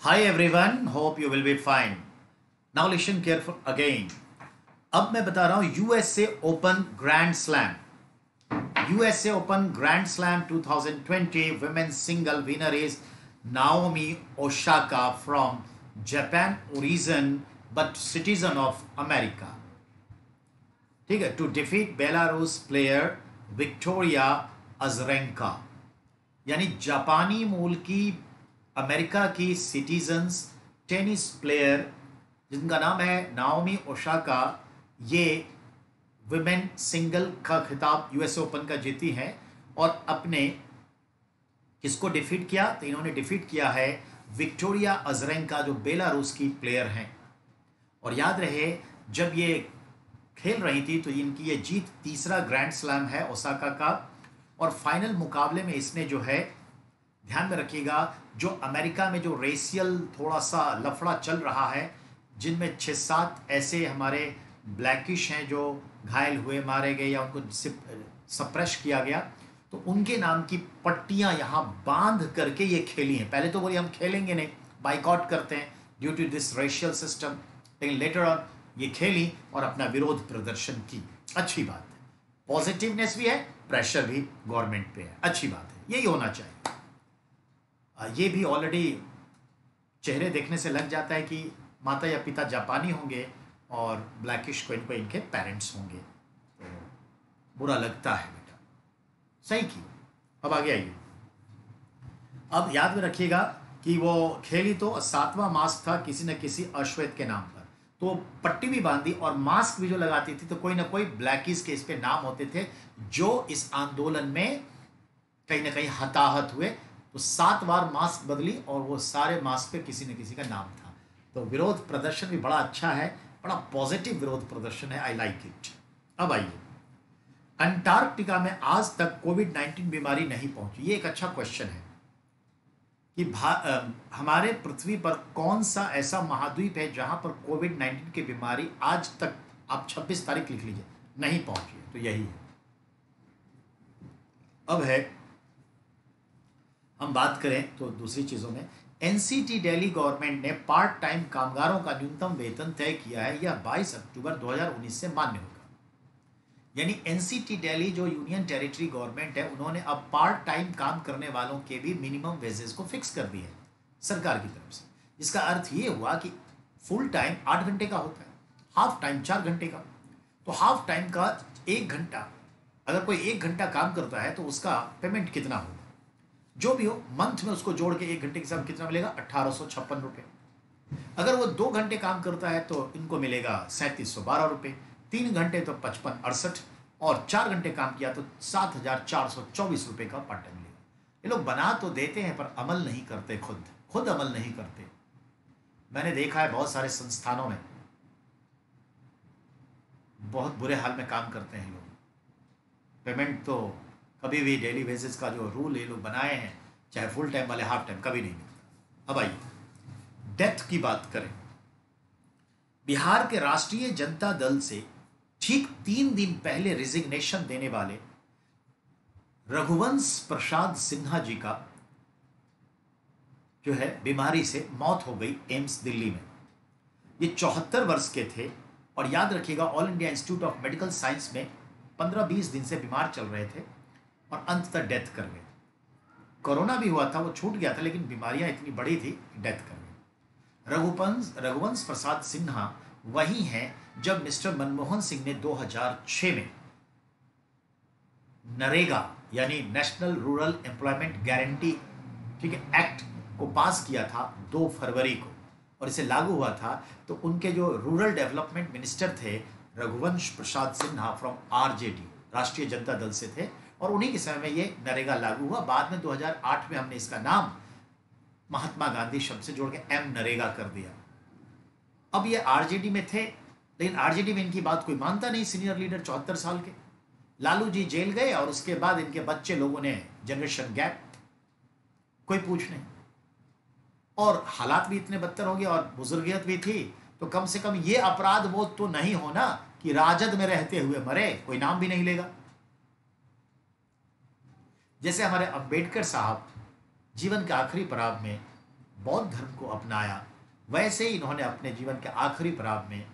Hi everyone, hope you will be fine. Now listen careful again. अब मैं बता रहा हूं USA open grand slam. USA open grand slam 2020 women's single winner is Naomi Osaka from Japan origin but citizen of America. ठीक है, to defeat Belarus player Victoria Azarenka, यानी जापानी मूल की अमेरिका की सिटीजन्स टेनिस प्लेयर जिनका नाम है नाओमी ओसाका, ये विमेन सिंगल का खिताब यूएस ओपन का जीती हैं और अपने किसको डिफीट किया, तो इन्होंने डिफीट किया है विक्टोरिया अजरेंका जो बेलारूस की प्लेयर हैं। और याद रहे जब ये खेल रही थी तो इनकी ये जीत तीसरा ग्रैंड स्लैम है ओसाका का। और फाइनल मुकाबले में इसने जो है, ध्यान में रखिएगा, जो अमेरिका में जो रेशियल थोड़ा सा लफड़ा चल रहा है, जिनमें 6-7 ऐसे हमारे ब्लैकिश हैं जो घायल हुए, मारे गए या उनको सप्रेश किया गया, तो उनके नाम की पट्टियां यहाँ बांध करके ये खेली हैं। पहले तो बोली हम खेलेंगे नहीं, बाइकआउट करते हैं due to this racial system, लेकिन लेटर ऑन ये खेली और अपना विरोध प्रदर्शन की। अच्छी बात है, पॉजिटिवनेस भी है, प्रेशर भी गवर्नमेंट पे है, अच्छी बात है, यही होना चाहिए। ये भी ऑलरेडी चेहरे देखने से लग जाता है कि माता या पिता जापानी होंगे और ब्लैकिश को इनको इनके पेरेंट्स होंगे, तो बुरा लगता है बेटा, सही की। अब आगे आइए, अब याद में रखिएगा कि वो खेली तो 7वां मास्क था किसी न किसी अश्वेत के नाम पर, तो पट्टी भी बांधी और मास्क भी जो लगाती थी तो कोई ना कोई ब्लैकिस के इस पे नाम होते थे जो इस आंदोलन में कहीं ना कहीं हताहत हुए। तो 7 बार मास्क बदली और वो सारे मास्क पे किसी न किसी का नाम था। तो विरोध प्रदर्शन भी बड़ा अच्छा है, बड़ा पॉजिटिव विरोध प्रदर्शन है, आई लाइक इट। अब आइए, अंटार्कटिका में आज तक कोविड-19 बीमारी नहीं पहुंची। ये एक अच्छा क्वेश्चन है कि हमारे पृथ्वी पर कौन सा ऐसा महाद्वीप है जहां पर कोविड-19 की बीमारी आज तक, आप 26 तारीख लिख लीजिए, नहीं पहुंची है, तो यही है। अब है, हम बात करें तो दूसरी चीजों में, एनसीटी दिल्ली गवर्नमेंट ने पार्ट टाइम कामगारों का न्यूनतम वेतन तय किया है। यह 22 अक्टूबर 2019 से मान्य होगा। यानी एनसीटी दिल्ली जो यूनियन टेरिटरी गवर्नमेंट है, उन्होंने अब पार्ट टाइम काम करने वालों के भी मिनिमम वेजेस को फिक्स कर दिया है सरकार की तरफ से। इसका अर्थ ये हुआ कि फुल टाइम 8 घंटे का होता है, हाफ टाइम 4 घंटे का। तो हाफ टाइम का 1 घंटा, अगर कोई 1 घंटा काम करता है तो उसका पेमेंट कितना होगा, जो भी हो, मंथ में उसको जोड़ के 1 घंटे के हिसाब कितना मिलेगा, 1856 रुपये। अगर वो 2 घंटे काम करता है तो इनको मिलेगा 3712 रुपये, 3 घंटे तो 55 68, और 4 घंटे काम किया तो 7424 रुपये का पार्ट टाइम मिलेगा। ये लोग बना तो देते हैं पर अमल नहीं करते, खुद अमल नहीं करते। मैंने देखा है बहुत सारे संस्थानों में बहुत बुरे हाल में काम करते हैं लोग, पेमेंट तो कभी भी डेली बेसिस का जो रूल ये लोग बनाए हैं, चाहे फुल टाइम वाले हाफ टाइम, कभी नहीं मिलता। अब आइए डेथ की बात करें। बिहार के राष्ट्रीय जनता दल से ठीक 3 दिन पहले रिजिग्नेशन देने वाले रघुवंश प्रसाद सिन्हा जी का जो है बीमारी से मौत हो गई एम्स दिल्ली में। ये 74 वर्ष के थे और याद रखिएगा all India institute of medical science में 15-20 दिन से बीमार चल रहे थे और अंततः डेथ कर गए। कोरोना भी हुआ था, वो छूट गया था, लेकिन बीमारियां इतनी बड़ी थी कि डेथ कर गए। रघुवंश प्रसाद सिन्हा वही हैं जब मिस्टर मनमोहन सिंह ने 2006 में नरेगा यानी नेशनल रूरल एम्प्लॉयमेंट गारंटी, ठीक है, एक्ट को पास किया था 2 फरवरी को, और इसे लागू हुआ था। तो उनके जो रूरल डेवलपमेंट मिनिस्टर थे रघुवंश प्रसाद सिन्हा फ्रॉम आरजेडी, राष्ट्रीय जनता दल से थे, और उन्हीं के समय में ये नरेगा लागू हुआ। बाद में 2008 में हमने इसका नाम महात्मा गांधी शब्द से जोड़ के एम नरेगा कर दिया। अब ये आरजेडी में थे, लेकिन आरजेडी में इनकी बात कोई मानता नहीं। सीनियर लीडर 74 साल के लालू जी जेल गए और उसके बाद इनके बच्चे लोगों ने जनरेशन गैप, कोई पूछ नहीं, और हालात भी इतने बदतर हो गए और बुजुर्गियत भी थी, तो कम से कम ये अपराध बोध तो नहीं होना कि राजद में रहते हुए मरे, कोई नाम भी नहीं लेगा। जैसे हमारे अंबेडकर साहब जीवन के आखिरी पड़ाव में बौद्ध धर्म को अपनाया, वैसे ही इन्होंने अपने जीवन के आखिरी पड़ाव में,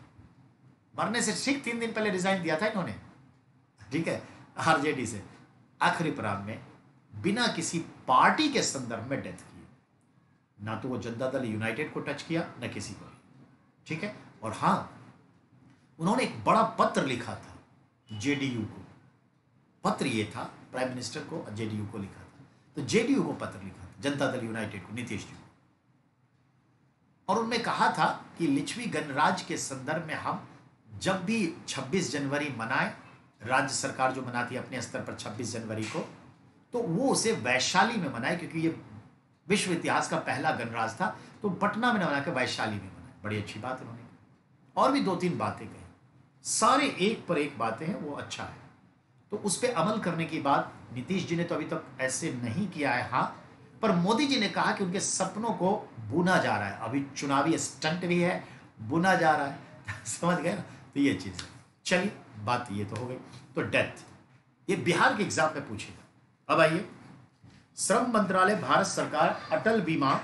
मरने से ठीक 3 दिन पहले रिजाइन दिया था इन्होंने, ठीक है, आरजेडी से, आखिरी पड़ाव में बिना किसी पार्टी के संदर्भ में डेथ की। ना तो वो जनता दल यूनाइटेड को टच किया, ना किसी को, ठीक है। और हाँ, उन्होंने एक बड़ा पत्र लिखा था जेडीयू को। पत्र ये था, प्राइम मिनिस्टर को जेडीयू को लिखा था, तो जेडीयू को पत्र लिखा था, जनता दल यूनाइटेड को, नीतीश जी को, और उनमें कहा था कि लिच्छवी गणराज्य के संदर्भ में हम जब भी 26 जनवरी मनाएं, राज्य सरकार जो मनाती है अपने स्तर पर 26 जनवरी को, तो वो उसे वैशाली में मनाए, क्योंकि ये विश्व इतिहास का पहला गणराज्य था, तो पटना में न मना के वैशाली में मनाए। बड़ी अच्छी बात उन्होंने, और भी 2-3 बातें कही, सारे एक पर एक बातें हैं, वो अच्छा है। तो उस पर अमल करने की बात नीतीश जी ने तो अभी तक ऐसे नहीं किया है, हाँ, पर मोदी जी ने कहा कि उनके सपनों को बुना जा रहा है, अभी चुनावी स्टंट भी है, बुना जा रहा है समझ गए ना, तो ये चीज़ है। चलिए, बात ये तो हो गई। तो डेथ, ये बिहार के एग्जाम में पूछेगा। अब आइए, श्रम मंत्रालय भारत सरकार अटल बीमा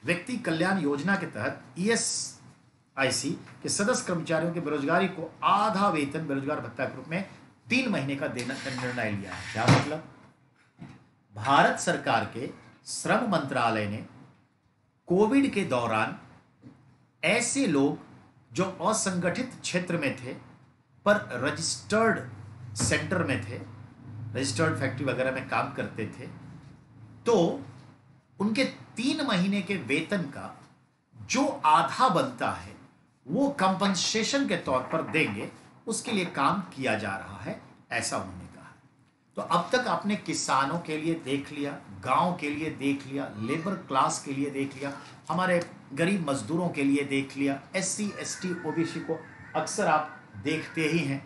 व्यक्ति कल्याण योजना के तहत ईएसआईसी के सदस्य कर्मचारियों के बेरोजगारी को आधा वेतन बेरोजगार भत्ता के रूप में 3 महीने का देने का निर्णय लिया है। क्या मतलब? भारत सरकार के श्रम मंत्रालय ने कोविड के दौरान ऐसे लोग जो असंगठित क्षेत्र में थे पर रजिस्टर्ड सेंटर में थे, रजिस्टर्ड फैक्ट्री वगैरह में काम करते थे, तो उनके 3 महीने के वेतन का जो आधा बनता है वो कंपनसेशन के तौर पर देंगे, उसके लिए काम किया जा रहा है, ऐसा उन्होंने कहा। तो अब तक आपने किसानों के लिए देख लिया, गांव के लिए देख लिया, लेबर क्लास के लिए देख लिया, हमारे गरीब मजदूरों के लिए देख लिया, एससी एसटी ओबीसी को अक्सर आप देखते ही हैं।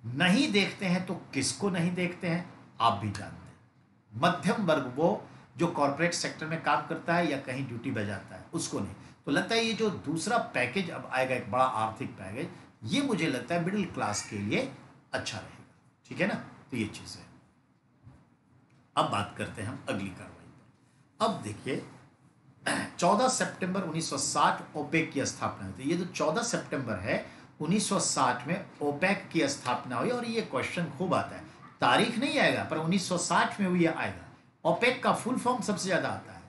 नहीं देखते हैं तो किसको नहीं देखते हैं आप भी जानते हैं। मध्यम वर्ग, वो जो कॉर्पोरेट सेक्टर में काम करता है या कहीं ड्यूटी बजाता है, उसको नहीं। तो लगता है ये जो दूसरा पैकेज अब आएगा, एक बड़ा आर्थिक पैकेज, ये मुझे लगता है मिडिल क्लास के लिए अच्छा रहेगा, ठीक है ना। तो ये चीज़ है। अब बात करते हैं हम अगली कार्रवाई पर। अब देखिए, 14 सितंबर 1960 ओपेक की स्थापना हुई थी। ये जो 14 सितंबर है 1960 में ओपेक की स्थापना हुई, और ये क्वेश्चन खूब आता है, तारीख नहीं आएगा पर 1960 में हुई आएगा। ओपेक का फुल फॉर्म सबसे ज्यादा आता है,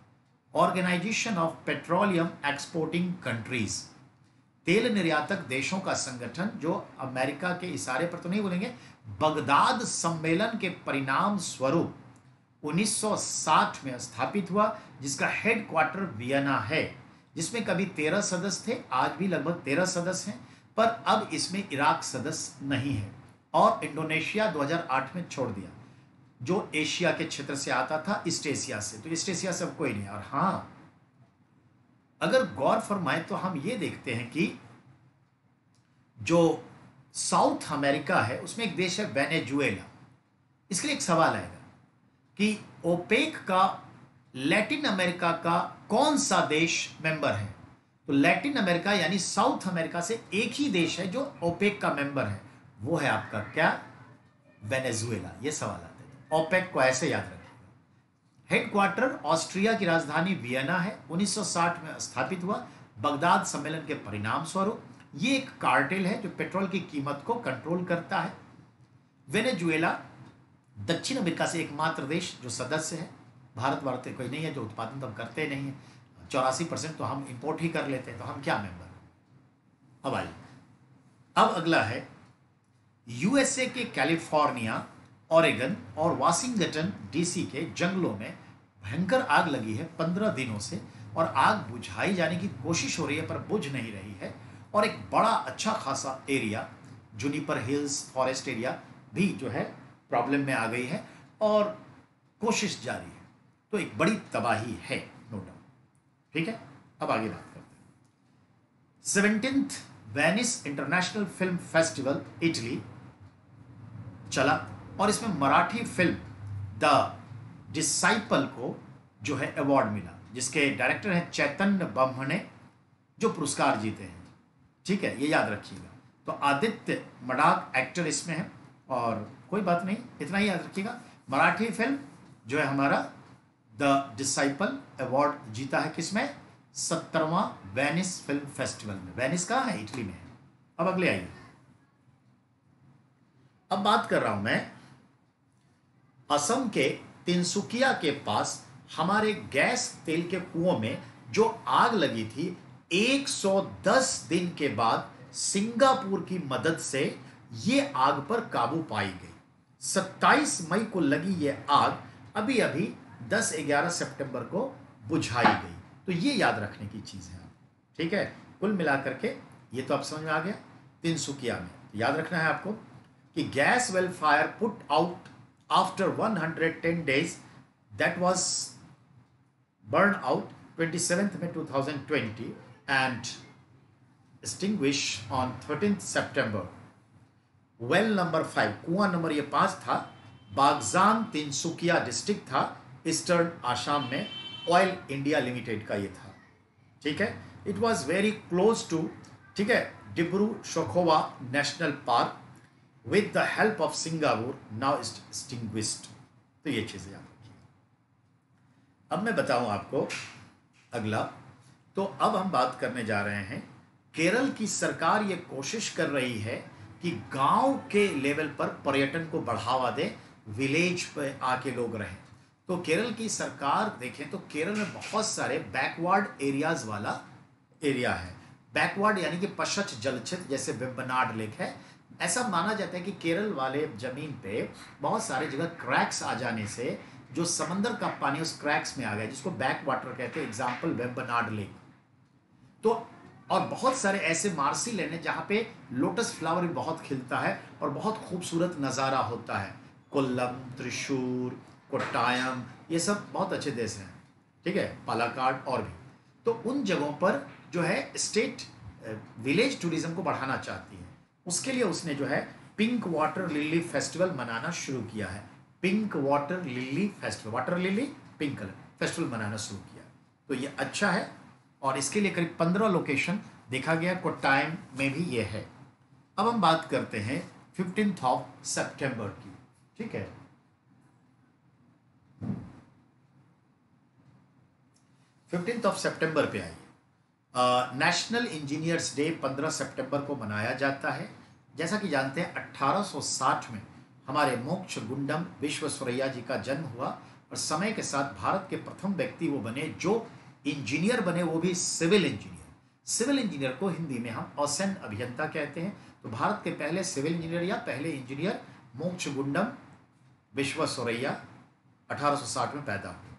organisation of petroleum exporting countries, तेल निर्यातक देशों का संगठन, जो अमेरिका के इशारे पर तो नहीं बोलेंगे, बगदाद सम्मेलन के परिणाम स्वरूप 1960 में स्थापित हुआ, जिसका हेडक्वार्टर वियना है, जिसमें कभी 13 सदस्य थे, आज भी लगभग 13 सदस्य हैं, पर अब इसमें इराक सदस्य नहीं है, और इंडोनेशिया 2008 में छोड़ दिया, जो एशिया के क्षेत्र से आता था, ईस्ट एशिया से। तो ईस्ट एशिया से अब कोई नहीं। और हाँ, अगर गौर फरमाएं तो हम ये देखते हैं कि जो साउथ अमेरिका है उसमें एक देश है वेनेजुएला। इसके लिए एक सवाल आएगा कि ओपेक का लैटिन अमेरिका का कौन सा देश मेंबर है? तो लैटिन अमेरिका यानी साउथ अमेरिका से एक ही देश है जो ओपेक का मेंबर है, वो है आपका क्या? वेनेजुएला। ये सवाल आते हैं, ओपेक को ऐसे याद रखिएगा। हेडक्वार्टर ऑस्ट्रिया की राजधानी वियना है, 1960 में स्थापित हुआ, बगदाद सम्मेलन के परिणाम स्वरूप। ये एक कार्टेल है जो पेट्रोल की कीमत को कंट्रोल करता है। वेनेजुएला दक्षिण अमेरिका से एकमात्र देश जो सदस्य है, भारत कोई नहीं है, जो उत्पादन तो हम करते नहीं है, 84% तो हम इंपोर्ट ही कर लेते हैं, तो हम क्या मेंबर। अब आइए, अब अगला है यूएसए के कैलिफोर्निया, ओरेगन और वाशिंगटन डीसी के जंगलों में भयंकर आग लगी है 15 दिनों से, और आग बुझाई जाने की कोशिश हो रही है पर बुझ नहीं रही है, और एक बड़ा अच्छा खासा area juniper hills forest area भी जो है प्रॉब्लम में आ गई है, और कोशिश जारी है। तो एक बड़ी तबाही है, नो डाउट, ठीक है। अब आगे बात करते हैं। 17th Venice international film festival Italy चला, और इसमें मराठी फिल्म द डिसाइपल को जो है अवार्ड मिला, जिसके डायरेक्टर हैं चैतन्य ब्रह्मणे, जो पुरस्कार जीते हैं, ठीक है, ये याद रखिएगा। तो आदित्य मडाक एक्टर इसमें है, और कोई बात नहीं, इतना ही याद रखिएगा। मराठी फिल्म जो है हमारा द डिसाइपल अवार्ड जीता है, किसमें? 17वां वेनिस फिल्म फेस्टिवल में। वेनिस कहाँ है? इटली में है। अब अगले आइए, अब बात कर रहा हूं मैं असम के तिनसुकिया के पास हमारे गैस तेल के कुओं में जो आग लगी थी, 110 दिन के बाद सिंगापुर की मदद से ये आग पर काबू पाई गई। 27 मई को लगी ये आग अभी अभी 10-11 सितंबर को बुझाई गई। तो ये याद रखने की चीज है, ठीक है। कुल मिलाकर के ये तो आप समझ में आ गया। तिनसुकिया में याद रखना है आपको कि gas well fire put out after 110 days, that was burned out 27th May 2020 and extinguished on 13th September. Well number 5, कुआं नंबर ये 5 था, बागजान तिनसुकिया डिस्ट्रिक्ट था, ईस्टर्न आसाम में। ऑयल इंडिया लिमिटेड का ये था, ठीक है। It was very close to, ठीक है, Dibru Saikhowa national park with the help of Singapore now extinguished। तो ये चीज़ें याद रखिए। अब मैं बताऊं आपको अगला, तो अब हम बात करने जा रहे हैं केरल की सरकार ये कोशिश कर रही है कि गांव के लेवल पर पर्यटन को बढ़ावा दे, विलेज पे आके लोग रहें। तो केरल की सरकार देखें तो केरल में बहुत सारे बैकवर्ड एरियाज वाला एरिया है। बैकवर्ड यानी कि पश्चिम जलक्षेत्र, जैसे वेम्बनाड लेक है। ऐसा माना जाता है कि केरल वाले जमीन पे बहुत सारे जगह क्रैक्स आ जाने से जो समंदर का पानी उस क्रैक्स में आ गया, जिसको बैक वाटर कहते हैं। Example Vembanad lake. तो और बहुत सारे ऐसे मार्सी लैंड हैं जहाँ पे लोटस फ्लावर भी बहुत खिलता है और बहुत खूबसूरत नज़ारा होता है। कोल्लम, त्रिशूर, कोट्टायम, ये सब बहुत अच्छे देश हैं, ठीक है, पालाकाड और भी। तो उन जगहों पर जो है स्टेट विलेज टूरिज्म को बढ़ाना चाहती है। उसके लिए उसने जो है पिंक वाटर लिली फेस्टिवल मनाना शुरू किया है। Pink water lily festival, water lily pink colour festival मनाना शुरू किया। तो ये अच्छा है और इसके लिए करीब 15 लोकेशन देखा गया। कोट्टायम में भी ये है। अब हम बात करते हैं 15th ऑफ सितंबर की, ठीक है। 15th ऑफ सितंबर पे आइए। नेशनल इंजीनियर्स डे 15 सितंबर को मनाया जाता है। जैसा कि जानते हैं 1860 में हमारे मोक्षगुंडम विश्वेश्वरैया जी का जन्म हुआ और समय के साथ भारत के प्रथम व्यक्ति वो बने जो इंजीनियर बने, वो भी सिविल इंजीनियर। सिविल इंजीनियर को हिंदी में हम औसैन अभियंता कहते हैं। तो भारत के पहले सिविल इंजीनियर या पहले इंजीनियर मोक्षगुंडम विश्वेश्वरैया 1860 में पैदा हुए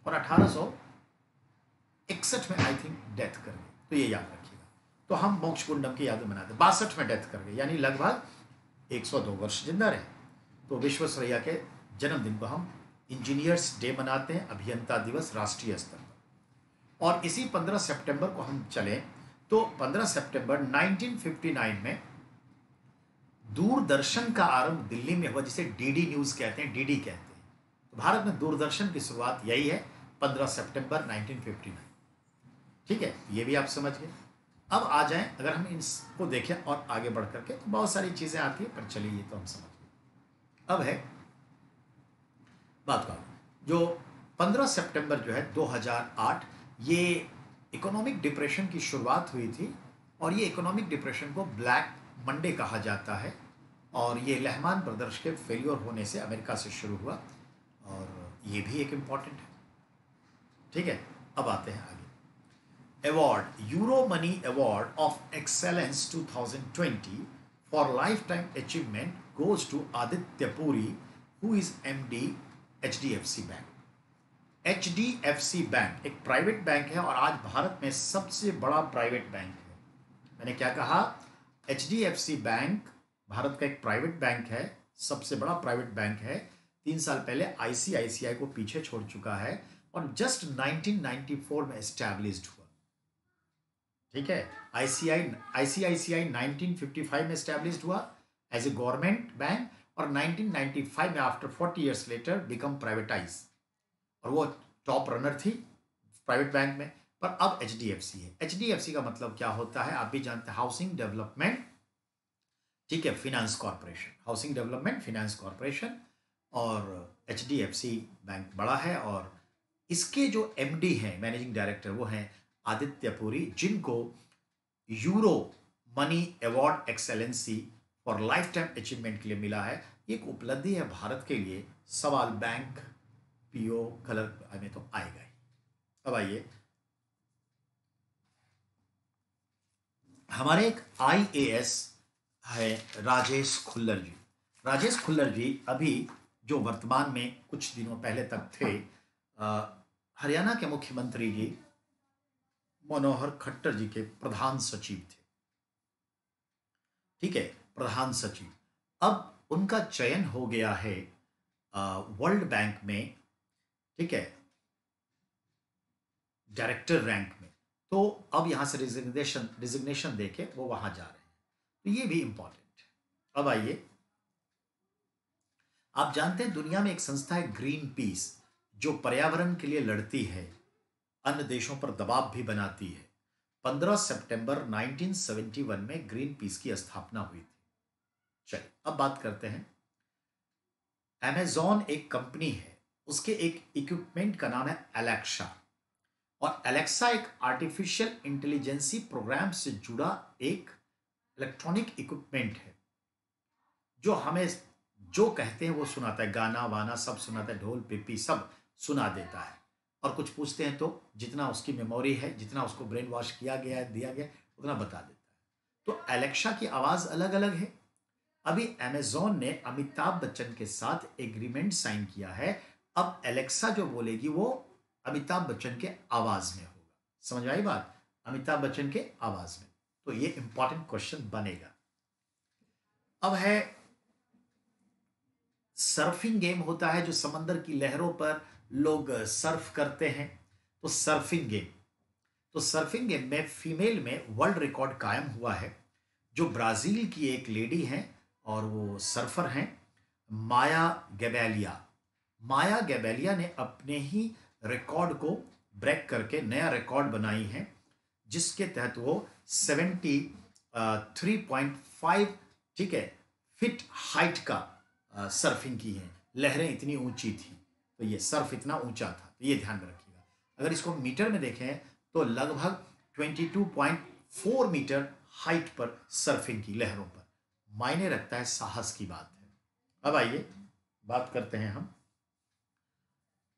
और 1861 में आई थिंक डेथ कर गए। तो ये याद रखिएगा। तो हम मोक्षगुंडम की याद मनाते हैं। 62 में डेथ कर गए, यानी लगभग 102 वर्ष जिंदा रहे। तो विश्वेश्वरैया के जन्मदिन को हम इंजीनियर्स डे मनाते हैं, अभियंता दिवस राष्ट्रीय स्तर पर। और इसी 15 सितंबर को हम चलें तो 15 सितंबर 1959 में दूरदर्शन का आरंभ दिल्ली में हुआ, जिसे डीडी न्यूज कहते हैं, डीडी कहते हैं। तो भारत में दूरदर्शन की शुरुआत यही है, 15 सितंबर 1959, ठीक है। ये भी आप समझ गए। अब आ जाएं, अगर हम इसको देखें और आगे बढ़ करके तो बहुत सारी चीजें आती है, पर चलिए ये तो हम समझ गए। अब है बात का जो 15 सितंबर जो है 2008, ये इकोनॉमिक डिप्रेशन की शुरुआत हुई थी और ये इकोनॉमिक डिप्रेशन को ब्लैक मंडे कहा जाता है। और ये लहमान ब्रदर्स के फेलियर होने से अमेरिका से शुरू हुआ और ये भी एक इम्पॉर्टेंट है, ठीक है। अब आते हैं आगे। Award, euro money award of excellence 2020 for lifetime achievement goes to Aditya Puri, who is MD HDFC bank. HDFC bank एक प्राइवेट बैंक है और आज भारत में सबसे बड़ा प्राइवेट बैंक है। मैंने क्या कहा? HDFC बैंक भारत का एक प्राइवेट बैंक है, सबसे बड़ा प्राइवेट बैंक है। 3 साल पहले ICICI को पीछे छोड़ चुका है और जस्ट 1994 में एस्टैब्लिश्ड हुआ, ठीक है। ICICI 1955 में एस्टैब्लिश्ड हुआ एज ए गवर्नमेंट बैंक और 1995 में after 40 years later become privatise और वो टॉप रनर थी प्राइवेट बैंक में। पर अब HDFC है। HDFC का मतलब क्या होता है आप भी जानते हैं, हाउसिंग डेवलपमेंट, ठीक है, finance corporation, housing development finance corporation. और HDFC बैंक बड़ा है और इसके जो MD हैं, मैनेजिंग डायरेक्टर, वो हैं आदित्य पुरी, जिनको euro money award excellency for lifetime achievement के लिए मिला है। एक उपलब्धि है भारत के लिए। सवाल बैंक पीओ कलर में तो आएगा ही। अब आइए, हमारे एक आईएएस है राजेश खुल्लर जी। राजेश खुल्लर जी अभी जो वर्तमान में कुछ दिनों पहले तक थे हरियाणा के मुख्यमंत्री जी मनोहर खट्टर जी के प्रधान सचिव थे। ठीक है, प्रधान सचिव। अब उनका चयन हो गया है वर्ल्ड बैंक में, ठीक है, डायरेक्टर रैंक में। तो अब यहां से रिजिग्नेशन देके वो वहां जा रहे हैं, तो ये भी इंपॉर्टेंट। अब आइए, आप जानते हैं दुनिया में एक संस्था है ग्रीन पीस, जो पर्यावरण के लिए लड़ती है, अन्य देशों पर दबाव भी बनाती है। 15 सितंबर 1971 में ग्रीन पीस की स्थापना हुई थी। चलिए अब बात करते हैं। अमेजॉन एक कंपनी है, उसके एक इक्विपमेंट का नाम है एलेक्सा, और एलेक्सा एक आर्टिफिशियल इंटेलिजेंसी प्रोग्राम से जुड़ा एक इलेक्ट्रॉनिक इक्विपमेंट है, जो हमें जो कहते हैं वो सुनाता है, गाना वाना सब सुनाता है, ढोल पिपी सब सुना देता है। और कुछ पूछते हैं तो जितना उसकी मेमोरी है, जितना उसको ब्रेन वॉश किया गया है, दिया गया, उतना बता देता है। तो एलेक्सा की आवाज अलग अलग है। अभी अमेजॉन ने अमिताभ बच्चन के साथ एग्रीमेंट साइन किया है। अब एलेक्सा जो बोलेगी वो अमिताभ बच्चन के आवाज में होगा। समझ आई बात? अमिताभ बच्चन के आवाज में। तो ये इंपॉर्टेंट क्वेश्चन बनेगा। अब है सर्फिंग गेम होता है, जो समंदर की लहरों पर लोग सर्फ करते हैं, तो सर्फिंग गेम। तो सर्फिंग गेम में फीमेल में वर्ल्ड रिकॉर्ड कायम हुआ है, जो ब्राजील की एक लेडी हैं और वो सर्फर हैं, माया गैबेलिया। माया गैबेलिया ने अपने ही रिकॉर्ड को ब्रेक करके नया रिकॉर्ड बनाई है, जिसके तहत वो 73.5, ठीक है, फिट हाइट का सर्फिंग की है। लहरें इतनी ऊंची थी, तो ये सर्फ इतना ऊंचा था, तो ये ध्यान में रखिएगा। अगर इसको मीटर में देखें तो लगभग 22.4 मीटर हाइट पर सर्फिंग की, लहरों पर। मायने रखता है, साहस की बात है। अब आइए बात करते हैं हम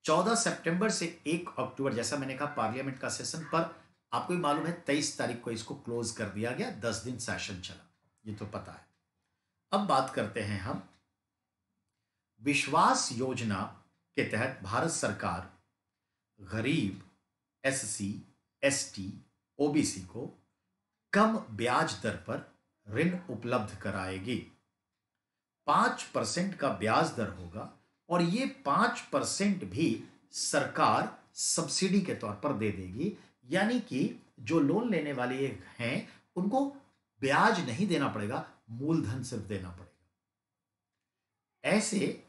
14 सितंबर से 1 अक्टूबर, जैसा मैंने कहा पार्लियामेंट का सेशन, पर आपको भी मालूम है 23 तारीख को इसको क्लोज कर दिया गया। 10 दिन सेशन चला, ये तो पता है। अब बात करते हैं हम विश्वास योजना के तहत भारत सरकार गरीब, एससी, एसटी, ओबीसी को कम ब्याज दर पर ऋण उपलब्ध कराएगी। 5% का ब्याज दर होगा, और ये 5% भी सरकार सब्सिडी के तौर पर दे देगी। यानी कि जो लोन लेने वाले हैं उनको ब्याज नहीं देना पड़ेगा, मूलधन सिर्फ देना पड़ेगा। ऐसे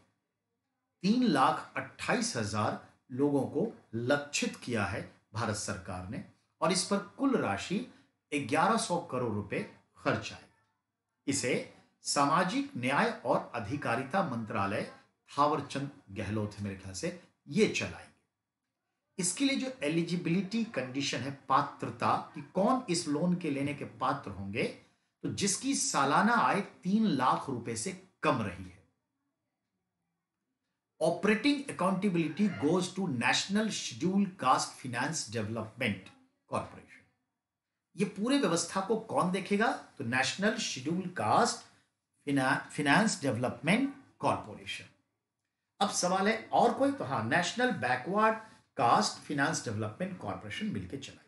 3,28,000 लोगों को लक्षित किया है भारत सरकार ने, और इस पर कुल राशि 1100 करोड़ रुपए खर्च आएगा। इसे सामाजिक न्याय और अधिकारिता मंत्रालय, थावरचंद गहलोत है मेरे ख्याल से, ये चलाएंगे। इसके लिए जो एलिजिबिलिटी कंडीशन है, पात्रता कि कौन इस लोन के लेने के पात्र होंगे, तो जिसकी सालाना आय 3 लाख रुपए से कम रही है। Operating accountability goes to national scheduled caste finance development corporation. ये पूरे व्यवस्था को कौन देखेगा? तो national scheduled caste finance development corporation. अब सवाल है और कोई? तो हाँ, national backward caste finance development corporation मिलकर चलाएगी।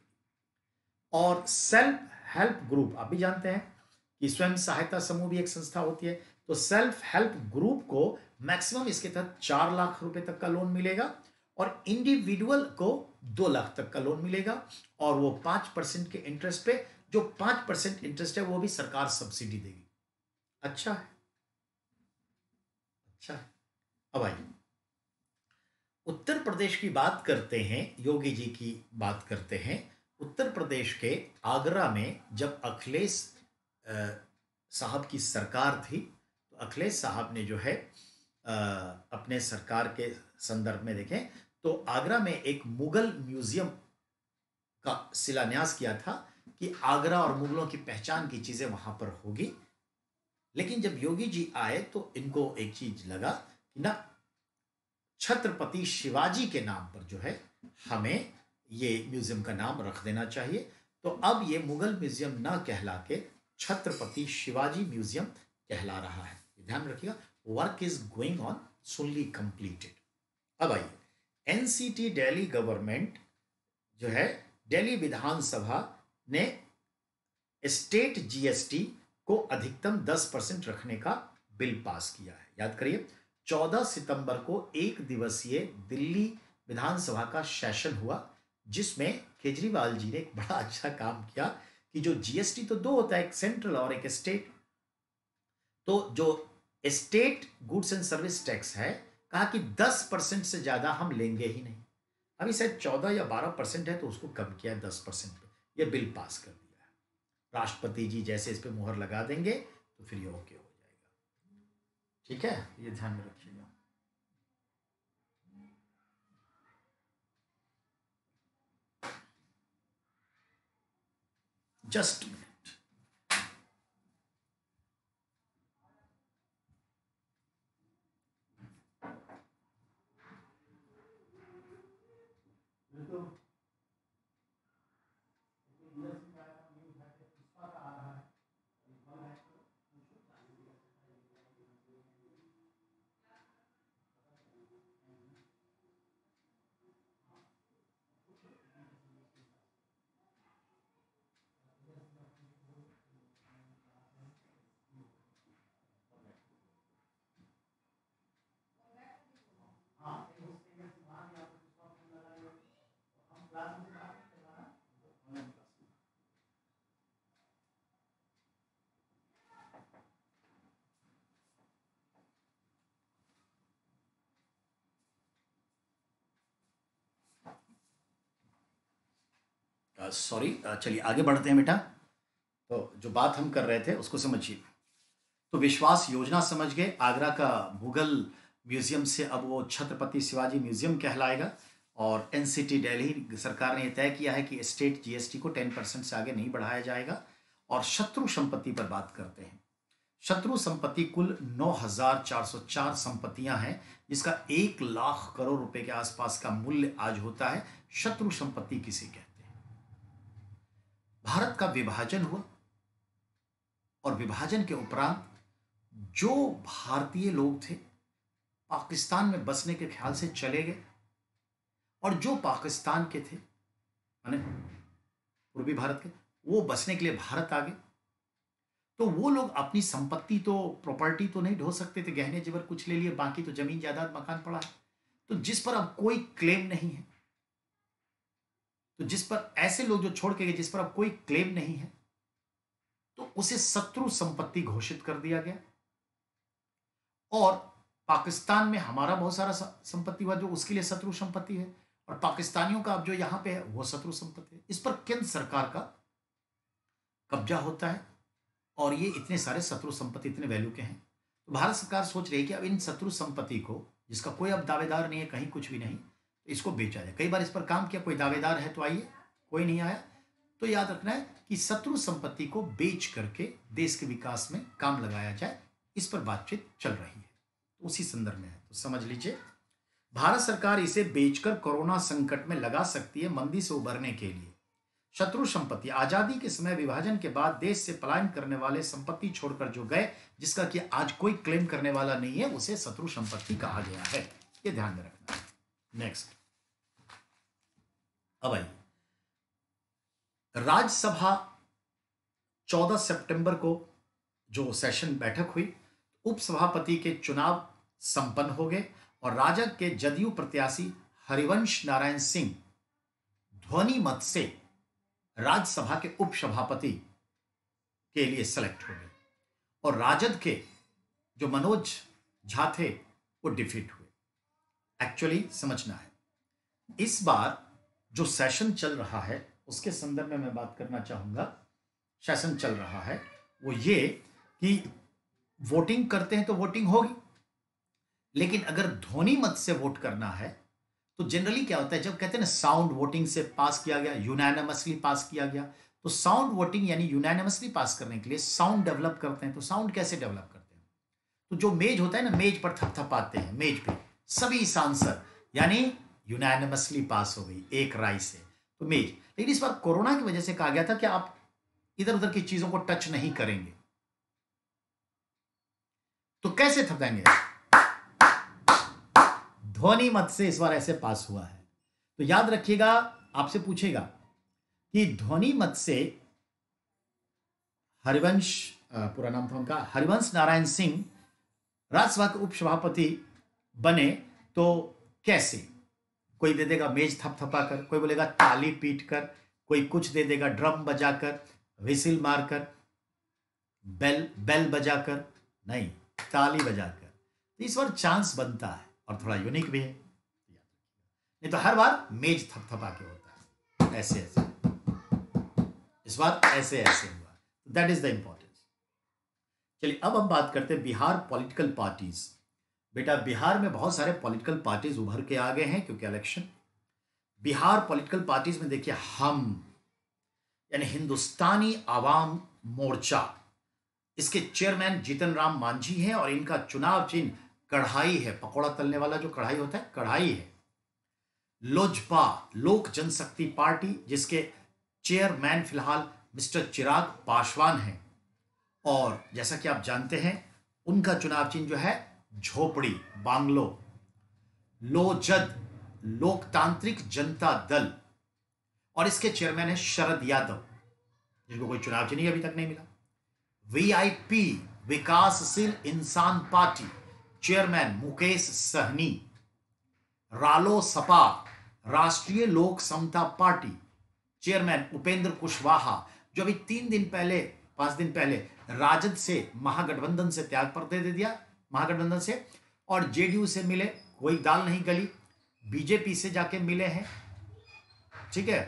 और सेल्फ हेल्प ग्रुप, आप भी जानते हैं कि स्वयं सहायता समूह भी एक संस्था होती है, तो सेल्फ हेल्प ग्रुप को मैक्सिमम इसके तहत 4 लाख रुपए तक का लोन मिलेगा, और इंडिविजुअल को 2 लाख तक का लोन मिलेगा, और वो 5% के इंटरेस्ट पे, जो 5% इंटरेस्ट है वो भी सरकार सब्सिडी देगी। अच्छा है, अच्छा है। अब आइए उत्तर प्रदेश की बात करते हैं, योगी जी की बात करते हैं। उत्तर प्रदेश के आगरा में जब अखिलेश साहब की सरकार थी, तो अखिलेश साहब ने जो है अपने सरकार के संदर्भ में देखें तो आगरा में एक मुगल म्यूजियम का शिलान्यास किया था कि आगरा और मुगलों की पहचान की चीजें वहां पर होगी। लेकिन जब योगी जी आए तो इनको एक चीज लगा कि ना, छत्रपति शिवाजी के नाम पर जो है हमें ये म्यूजियम का नाम रख देना चाहिए। तो अब ये मुगल म्यूजियम ना कहला के छत्रपति शिवाजी म्यूजियम कहला रहा है। ध्यान रखिएगा, वर्क इज गोइंग ऑन, सुनली कंप्लीटेड। अब आइए, एनसीटी दिल्ली गवर्नमेंट जो है, दिल्ली विधानसभा ने स्टेट जीएसटी को अधिकतम 10% रखने का बिल पास किया है। याद करिए, 14 सितंबर को एक दिवसीय दिल्ली विधानसभा का सेशन हुआ, जिसमें केजरीवाल जी ने एक बड़ा अच्छा काम किया कि जो जीएसटी तो दो होता है, एक सेंट्रल और एक स्टेट। तो जो state goods and service tax है, कहा कि 10% से ज्यादा हम लेंगे ही नहीं। अभी शायद 14 या 12% है, तो उसको कम किया 10% पे। यह बिल पास कर दिया है। राष्ट्रपति जी जैसे इस पे मुहर लगा देंगे तो फिर ये ओके हो जाएगा। ठीक है, ये ध्यान में रखिएगा। Just minute. सॉरी, चलिए आगे बढ़ते हैं बेटा। तो जो बात हम कर रहे थे उसको समझिए। तो विश्वास योजना समझ गए, आगरा का मुगल म्यूजियम से अब वो छत्रपति शिवाजी म्यूजियम कहलाएगा। और एनसीटी दिल्ली सरकार ने यह तय किया है कि स्टेट जीएसटी को 10% से आगे नहीं बढ़ाया जाएगा। और शत्रु संपत्ति पर बात करते हैं। शत्रु संपत्ति कुल 9,404 संपत्तियां हैं, जिसका 1 लाख करोड़ रुपए के आसपास का मूल्य आज होता है। शत्रु संपत्ति किसे कहते हैं? भारत का विभाजन हुआ और विभाजन के उपरांत जो भारतीय लोग थे पाकिस्तान में बसने के ख्याल से चले गए, और जो पाकिस्तान के थे माने पूर्वी भारत के, वो बसने के लिए भारत आ गए। तो वो लोग अपनी संपत्ति तो, प्रॉपर्टी तो नहीं ढो सकते थे, गहने जेवर कुछ ले लिए, बाकी तो जमीन जायदाद मकान पड़ा है। तो जिस पर अब कोई क्लेम नहीं है, तो जिस पर ऐसे लोग जो छोड़ के गए, जिस पर अब कोई क्लेम नहीं है, तो उसे शत्रु संपत्ति घोषित कर दिया गया। और पाकिस्तान में हमारा बहुत सारा संपत्ति हुआ जो उसके लिए शत्रु संपत्ति है, और पाकिस्तानियों का अब जो यहां पे है वो शत्रु संपत्ति है। इस पर केंद्र सरकार का कब्जा होता है, और ये इतने सारे शत्रु संपत्ति इतने वैल्यू के हैं। तो भारत सरकार सोच रही है कि अब इन शत्रु संपत्ति को, जिसका कोई अब दावेदार नहीं है, कहीं कुछ भी नहीं, तो इसको बेचा जाए। कई बार इस पर काम किया, कोई दावेदार है तो आइए, कोई नहीं आया, तो याद रखना है कि शत्रु संपत्ति को बेच करके देश के विकास में काम लगाया जाए। इस पर बातचीत चल रही है, तो उसी संदर्भ में है, तो समझ लीजिए। भारत सरकार इसे बेचकर कोरोना संकट में लगा सकती है मंदी से उबरने के लिए। शत्रु संपत्ति, आजादी के समय विभाजन के बाद देश से पलायन करने वाले, संपत्ति छोड़कर जो गए, जिसका कि आज कोई क्लेम करने वाला नहीं है, उसे शत्रु संपत्ति कहा गया है। ये ध्यान में रखना है। नेक्स्ट, अब आइए, राज्यसभा 14 सितंबर को जो सेशन बैठक हुई, उपसभापति के चुनाव संपन्न हो गए, और राजग के जदयू प्रत्याशी हरिवंश नारायण सिंह ध्वनि मत से राज्यसभा के उपसभापति के लिए सेलेक्ट हो गए, और राजद के जो मनोज झा थे वो डिफीट हुए। एक्चुअली समझना है, इस बार जो सेशन चल रहा है उसके संदर्भ में मैं बात करना चाहूंगा। सेशन चल रहा है वो ये कि वोटिंग करते हैं तो वोटिंग होगी, लेकिन अगर ध्वनि मत से वोट करना है तो जनरली क्या होता है, जब कहते हैं ना साउंड वोटिंग से पास किया गया, यूनानिमसली पास किया गया, तो साउंड वोटिंग यानी यूनानिमसली पास करने के लिए साउंड डेवलप करते हैं। तो साउंड कैसे डेवलप करते हैं? तो जो मेज होता है ना, मेज पर थपथपाते हैं, मेज पे सभी सांसद, यानी यूनानिमसली पास हो गई एक राय से, तो मेज। लेकिन इस बार कोरोना की वजह से कहा गया था कि आप इधर उधर की चीजों को टच नहीं करेंगे। तो कैसे थपेंगे? ध्वनि मत से इस बार ऐसे पास हुआ है। तो याद रखिएगा, आपसे पूछेगा कि ध्वनि मत से हरिवंश, पूरा नाम था उनका, हरिवंश नारायण सिंह राज्यसभा के उपसभापति बने, तो कैसे? कोई दे देगा मेज थपथपा कर, कोई बोलेगा ताली पीट कर, कोई कुछ दे देगा ड्रम बजाकर, विसिल मारकर, बेल बजाकर, नहीं, ताली बजाकर। तो इस बार चांस बनता है और थोड़ा यूनिक भी है, नहीं तो हर बार मेज थपथपा के होता है, ऐसे ऐसे। इस बार ऐसे ऐसे हुआ, दैट इज द इंपॉर्टेंस। चलिए अब हम बात करते हैं बिहार पॉलिटिकल पार्टीज। बेटा बिहार में बहुत सारे पॉलिटिकल पार्टीज उभर के आ गए हैं क्योंकि इलेक्शन। बिहार पॉलिटिकल पार्टीज में देखिए, हम यानी हिंदुस्तानी आवाम मोर्चा, इसके चेयरमैन जीतन राम मांझी हैं और इनका चुनाव चिन्ह कढ़ाई है। पकौड़ा तलने वाला जो कढ़ाई होता है, कढ़ाई है। लोजपा, लोक जनशक्ति पार्टी, जिसके चेयरमैन फिलहाल मिस्टर चिराग पासवान हैं, और जैसा कि आप जानते हैं उनका चुनाव चिन्ह जो है झोपड़ी, बांग्लो। लोजद, लोकतांत्रिक जनता दल, और इसके चेयरमैन है शरद यादव, जिनको कोई चुनाव चिन्ह अभी तक नहीं मिला। वीआईपी, विकासशील इंसान पार्टी, चेयरमैन मुकेश सहनी। रालोसपा, राष्ट्रीय लोक समता पार्टी, चेयरमैन उपेंद्र कुशवाहा, जो अभी 5 दिन पहले राजद से, महागठबंधन से त्याग पत्र दे दिया, महागठबंधन से, और जेडीयू से मिले, कोई दाल नहीं गली, बीजेपी से जाके मिले हैं, ठीक है,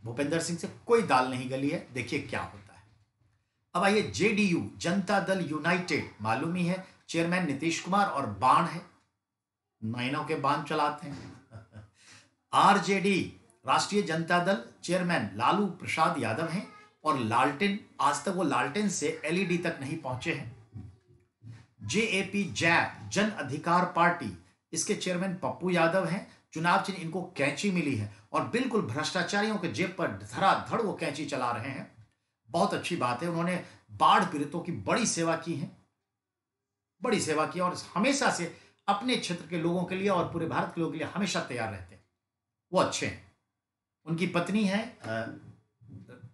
भूपेंद्र सिंह से कोई दाल नहीं गली है। देखिए क्या होता है। अब आइए जेडीयू, जनता दल यूनाइटेड, मालूम ही है, चेयरमैन नीतीश कुमार और बाण है, नैनों के बाण चलाते हैं। आरजेडी, राष्ट्रीय जनता दल, चेयरमैन लालू प्रसाद यादव हैं, और लालटेन, आज तक वो लालटेन से एलईडी तक नहीं पहुंचे हैं। जेएपी, जैप, जन अधिकार पार्टी, इसके चेयरमैन पप्पू यादव हैं। चुनाव चिन्ह इनको कैंची मिली है, और बिल्कुल भ्रष्टाचारियों के जेब पर धड़ाधड़ वो कैंची चला रहे हैं। बहुत अच्छी बात है, उन्होंने बाढ़ पीड़ितों की बड़ी सेवा की है, बड़ी सेवा की, और हमेशा से अपने क्षेत्र के लोगों के लिए और पूरे भारत के लोगों के लिए हमेशा तैयार रहते हैं। वो अच्छे हैं। उनकी पत्नी है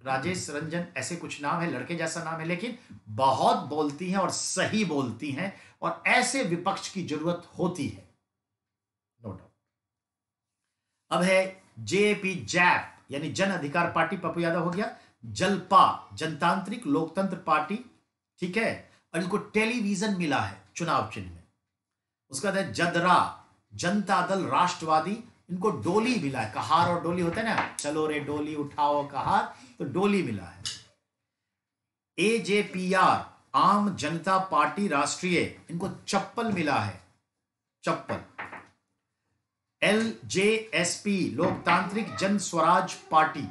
राजेश रंजन, ऐसे कुछ नाम है, लड़के जैसा नाम है, लेकिन बहुत बोलती हैं और सही बोलती हैं, और ऐसे विपक्ष की जरूरत होती है, नो डाउट। अब है जेपी, जैप, यानी जन अधिकार पार्टी, पप्पू यादव हो गया। जलपा, जनतांत्रिक लोकतंत्र पार्टी, ठीक है, और इनको टेलीविजन मिला है चुनाव चिन्ह में। उसके बाद है जदरा, जनता दल राष्ट्रवादी, इनको डोली मिला है, कहार और डोली होता है ना, चलो रे डोली उठाओ कहार, तो डोली मिला है। एजेपीआर, आम जनता पार्टी राष्ट्रीय, इनको चप्पल मिला है, चप्पल। एलजेएसपी, लोकतांत्रिक जन स्वराज पार्टी,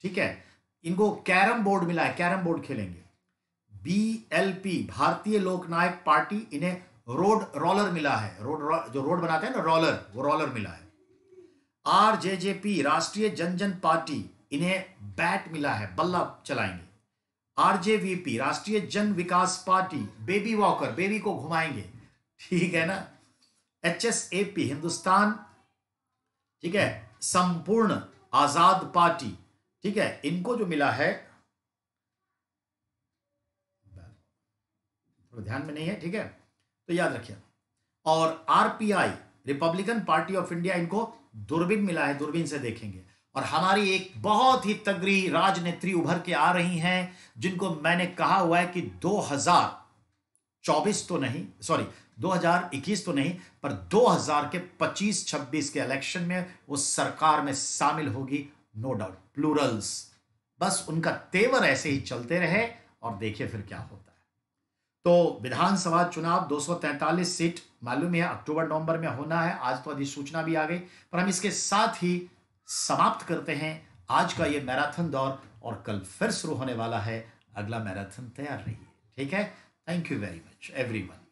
ठीक है, इनको कैरम बोर्ड मिला है, कैरम बोर्ड खेलेंगे। बीएलपी, भारतीय लोकनायक पार्टी, इन्हें रोड रोलर मिला है, जो रोड बनाते हैं ना, रोलर, वो रोलर मिला है। आरजेजेपी, राष्ट्रीय जन जन पार्टी, इन्हें बैट मिला है, बल्ला चलाएंगे। आरजेवीपी, राष्ट्रीय जन विकास पार्टी, बेबी वॉकर, बेबी को घुमाएंगे, ठीक है ना। एचएसएपी, हिंदुस्तान, ठीक है, संपूर्ण आजाद पार्टी, ठीक है, इनको जो मिला है, ध्यान में नहीं है, ठीक है, तो याद रखिए। और RPI, Republican party of India, इनको दूरबीन मिला है, दूरबीन से देखेंगे। और हमारी एक बहुत ही तगड़ी राजनेत्री उभर के आ रही हैं, जिनको मैंने कहा हुआ है कि 2024 तो नहीं, सॉरी 2021 तो नहीं, पर 2000 के 25-26 के इलेक्शन में वो सरकार में शामिल होगी, नो डाउट। प्लूरल्स, बस उनका तेवर ऐसे ही चलते रहे और देखिए फिर क्या होता है। तो विधानसभा चुनाव 243 सीट मालूम है अक्टूबर नवंबर में होना है। आज तो अधिसूचना भी आ गई, पर हम इसके साथ ही समाप्त करते हैं आज का ये मैराथन दौर, और कल फिर शुरू होने वाला है अगला मैराथन। तैयार रहिए, ठीक है। Thank you very much everyone.